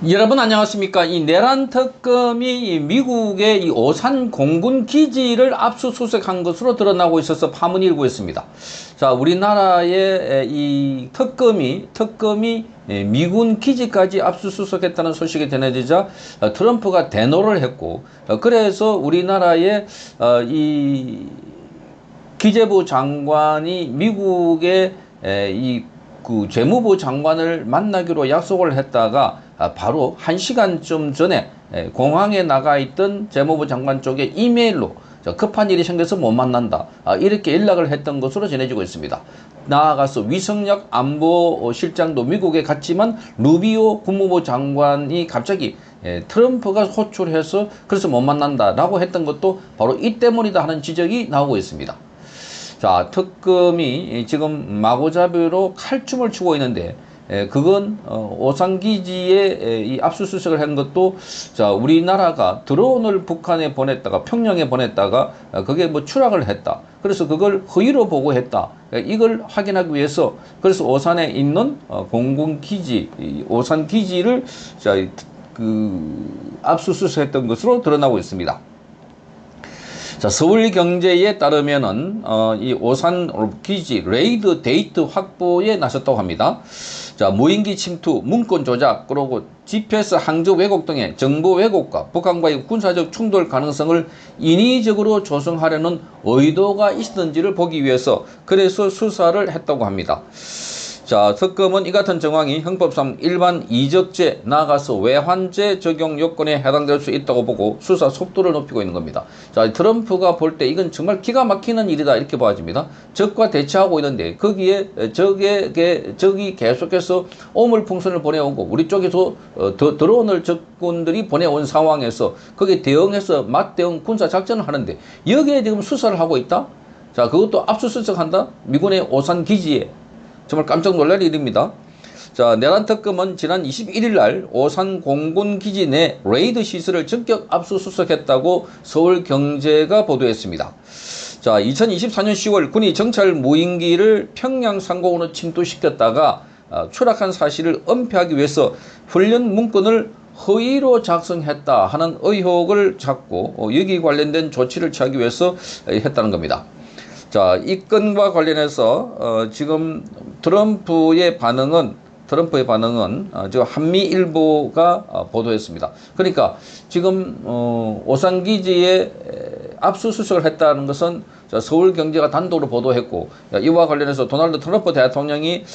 여러분 안녕하십니까. 이 내란 특검이 미국의 이 오산 공군 기지를 압수수색한 것으로 드러나고 있어서 파문이 일고 있습니다. 자, 우리나라의 이 특검이 미군 기지까지 압수수색했다는 소식이 전해지자 트럼프가 대노를 했고, 그래서 우리나라의 이 기재부 장관이 미국의 그 재무부 장관을 만나기로 약속을 했다가 바로 1시간쯤 전에 공항에 나가 있던 재무부 장관 쪽에 이메일로 급한 일이 생겨서 못 만난다, 이렇게 연락을 했던 것으로 전해지고 있습니다. 나아가서 위성약 안보실장도 미국에 갔지만 루비오 국무부 장관이 갑자기 트럼프가 호출해서 그래서 못 만난다라고 했던 것도 바로 이 때문이다 하는 지적이 나오고 있습니다. 자, 특검이 지금 마구잡이로 칼춤을 추고 있는데, 그건 오산기지에 이 압수수색을 한 것도, 자, 우리나라가 드론을 북한에 보냈다가 평양에 보냈다가 그게 뭐 추락을 했다, 그래서 그걸 허위로 보고했다, 이걸 확인하기 위해서 그래서 오산에 있는 공군기지, 오산기지를 자, 압수수색했던 것으로 드러나고 있습니다. 자, 서울경제에 따르면은 이 오산 기지 레이드 데이트 확보에 나섰다고 합니다. 자, 무인기 침투, 문건 조작, 그리고 GPS 항저 왜곡 등의 정보 왜곡과 북한과의 군사적 충돌 가능성을 인위적으로 조성하려는 의도가 있었는지를 보기 위해서 그래서 수사를 했다고 합니다. 자, 특검은 이 같은 정황이 형법상 일반 이적죄 나아가서 외환죄 적용 요건에 해당될 수 있다고 보고 수사 속도를 높이고 있는 겁니다. 자, 트럼프가 볼 때 이건 정말 기가 막히는 일이다, 이렇게 봐집니다. 적과 대치하고 있는데 거기에 적이 계속해서 오물풍선을 보내오고 우리 쪽에서 드론을 적군들이 보내온 상황에서 거기에 대응해서 맞대응 군사작전을 하는데 여기에 지금 수사를 하고 있다? 자, 그것도 압수수색한다? 미군의 오산 기지에. 정말 깜짝 놀랄 일입니다. 자, 내란 특검은 지난 21일 날 오산 공군기지 내 레이드 시설을 전격 압수수색했다고 서울경제가 보도했습니다. 자, 2024년 10월 군이 정찰 무인기를 평양 상공으로 침투시켰다가 추락한 사실을 은폐하기 위해서 훈련 문건을 허위로 작성했다 하는 의혹을 잡고 여기 관련된 조치를 취하기 위해서 했다는 겁니다. 자, 이 건과 관련해서 지금 트럼프의 반응은 지금 한미일보가 보도했습니다. 그러니까 지금 오산기지에 압수수색을 했다는 것은 서울경제가 단독으로 보도했고, 이와 관련해서 도널드 트럼프 대통령이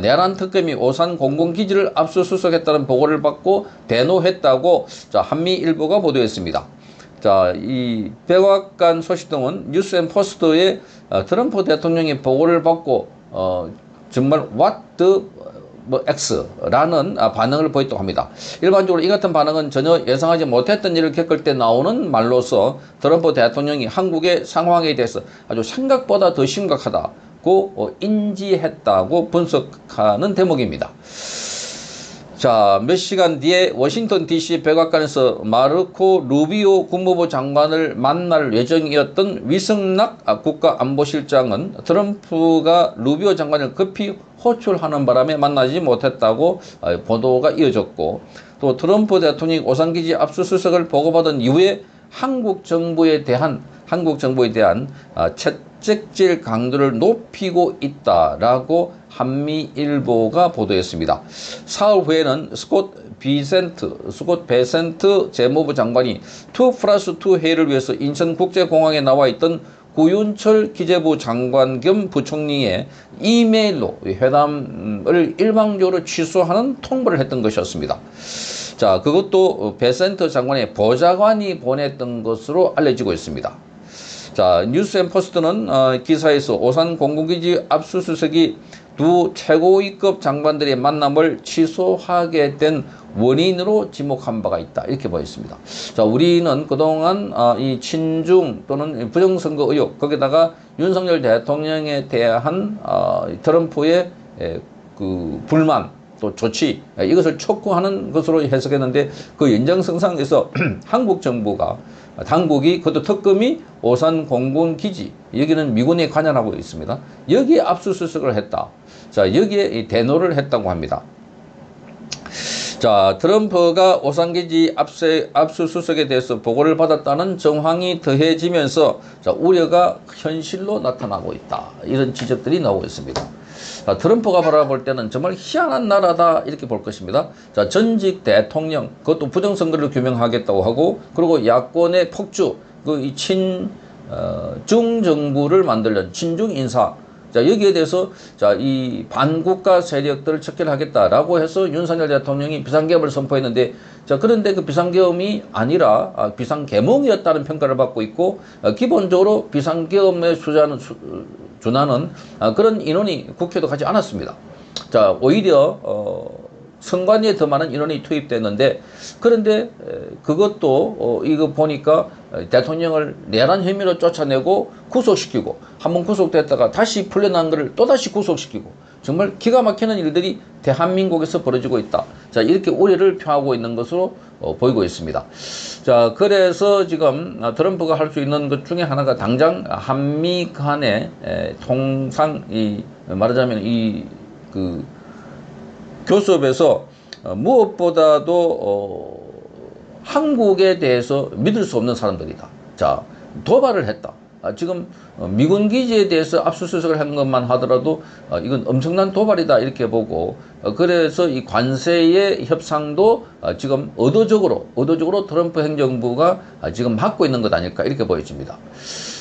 내란 특검이 오산 공군기지를 압수수색했다는 보고를 받고 대노했다고 한미일보가 보도했습니다. 자, 이 백악관 소식 등은 뉴스앤포스트에 트럼프 대통령이 보고를 받고 정말 what the X라는 반응을 보였다고 합니다. 일반적으로 이 같은 반응은 전혀 예상하지 못했던 일을 겪을 때 나오는 말로서 트럼프 대통령이 한국의 상황에 대해서 아주 생각보다 더 심각하다고 인지했다고 분석하는 대목입니다. 자, 몇 시간 뒤에 워싱턴 DC 백악관에서 마르코 루비오 국무부 장관을 만날 예정이었던 위성락 국가안보실장은 트럼프가 루비오 장관을 급히 호출하는 바람에 만나지 못했다고 보도가 이어졌고, 또 트럼프 대통령이 오산기지 압수수색을 보고받은 이후에 한국 정부에 대한 채찍질 강도를 높이고 있다라고 한미일보가 보도했습니다. 사흘 후에는 스콧 베센트 재무부 장관이 2+2 회의를 위해서 인천국제공항에 나와 있던 구윤철 기재부 장관 겸 부총리의 이메일로 회담을 일방적으로 취소하는 통보를 했던 것이었습니다. 자, 그것도 베센트 장관의 보좌관이 보냈던 것으로 알려지고 있습니다. 자, 뉴스앤포스트는 기사에서 오산 공군기지 압수수색이 두 최고위급 장관들의 만남을 취소하게 된 원인으로 지목한 바가 있다, 이렇게 보였습니다. 자, 우리는 그동안 이 친중 또는 부정선거 의혹, 거기다가 윤석열 대통령에 대한 트럼프의 그 불만 또 조치, 이것을 촉구하는 것으로 해석했는데, 그 연장선상에서 한국 정부가 당국이, 그것도 특검이 오산 공군기지, 여기는 미군에 관여하고 있습니다. 여기에 압수수색을 했다. 자, 여기에 대노를 했다고 합니다. 자, 트럼프가 오산기지 압수수색에 대해서 보고를 받았다는 정황이 더해지면서 자, 우려가 현실로 나타나고 있다. 이런 지적들이 나오고 있습니다. 자, 트럼프가 바라볼 때는 정말 희한한 나라다 이렇게 볼 것입니다. 자, 전직 대통령 그것도 부정선거를 규명하겠다고 하고 그리고 야권의 폭주 그 중정부를 만들려는 친중 인사 자, 여기에 대해서, 자, 이 반국가 세력들을 척결하겠다라고 해서 윤석열 대통령이 비상계엄을 선포했는데, 자, 그런데 그 비상계엄이 아니라, 비상계몽이었다는 평가를 받고 있고, 기본적으로 비상계엄에 준하는 그런 인원이 국회도 가지 않았습니다. 자, 오히려, 선관위에 더 많은 인원이 투입됐는데 그런데 그것도 이거 보니까 대통령을 내란 혐의로 쫓아내고 구속시키고 한번 구속됐다가 다시 풀려난 것을 또다시 구속시키고 정말 기가 막히는 일들이 대한민국에서 벌어지고 있다. 자, 이렇게 우려를 표하고 있는 것으로 보이고 있습니다. 자, 그래서 지금 트럼프가 할 수 있는 것 중에 하나가 당장 한미 간의 통상 말하자면 교섭에서 무엇보다도 한국에 대해서 믿을 수 없는 사람들이다. 자, 도발을 했다. 지금 미군 기지에 대해서 압수수색을 한 것만 하더라도 이건 엄청난 도발이다 이렇게 보고 그래서 이 관세의 협상도 지금 의도적으로 트럼프 행정부가 지금 막고 있는 것 아닐까 이렇게 보여집니다.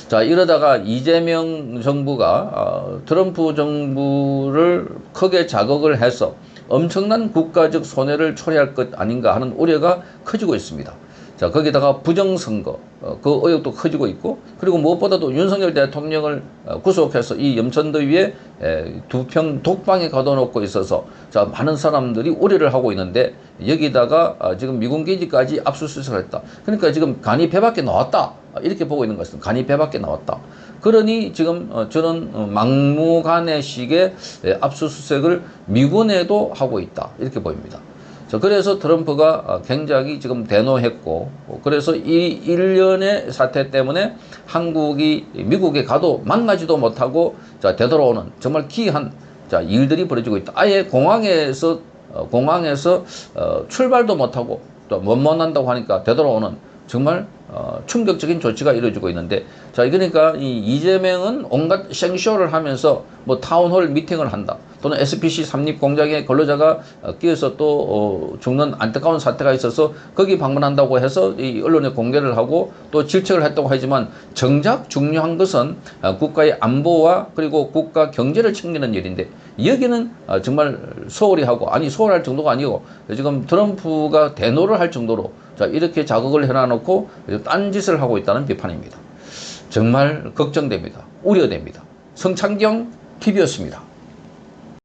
자, 이러다가 이재명 정부가 트럼프 정부를 크게 자극을 해서 엄청난 국가적 손해를 초래할 것 아닌가 하는 우려가 커지고 있습니다. 자, 거기다가 부정선거, 그 의혹도 커지고 있고, 그리고 무엇보다도 윤석열 대통령을 구속해서 이 염천더위에 두평 독방에 가둬놓고 있어서, 자, 많은 사람들이 우려를 하고 있는데, 여기다가 지금 미군 기지까지 압수수색을 했다. 그러니까 지금 간이 배 밖에 나왔다. 이렇게 보고 있는 것은 간이 배 밖에 나왔다. 그러니 지금 저는 막무가내식의 압수수색을 미군에도 하고 있다. 이렇게 보입니다. 그래서 트럼프가 굉장히 지금 대노했고 그래서 이 일련의 사태 때문에 한국이 미국에 가도 만나지도 못하고 자, 되돌아오는 정말 기이한 자, 일들이 벌어지고 있다. 아예 공항에서 출발도 못하고 또 못 만난다고 하니까 되돌아오는 정말 충격적인 조치가 이루어지고 있는데 자, 그러니까 이 이재명은 온갖 생쇼를 하면서 뭐 타운홀 미팅을 한다. 또는 SPC 삼립 공장에 근로자가 끼어서 또 죽는 안타까운 사태가 있어서 거기 방문한다고 해서 이 언론에 공개를 하고 또 질책을 했다고 하지만 정작 중요한 것은 국가의 안보와 그리고 국가 경제를 챙기는 일인데 여기는 정말 소홀히 하고 아니 소홀할 정도가 아니고 지금 트럼프가 대노를 할 정도로 자, 이렇게 자극을 해놔놓고 딴짓을 하고 있다는 비판입니다. 정말 걱정됩니다. 우려됩니다. 성창경 TV였습니다.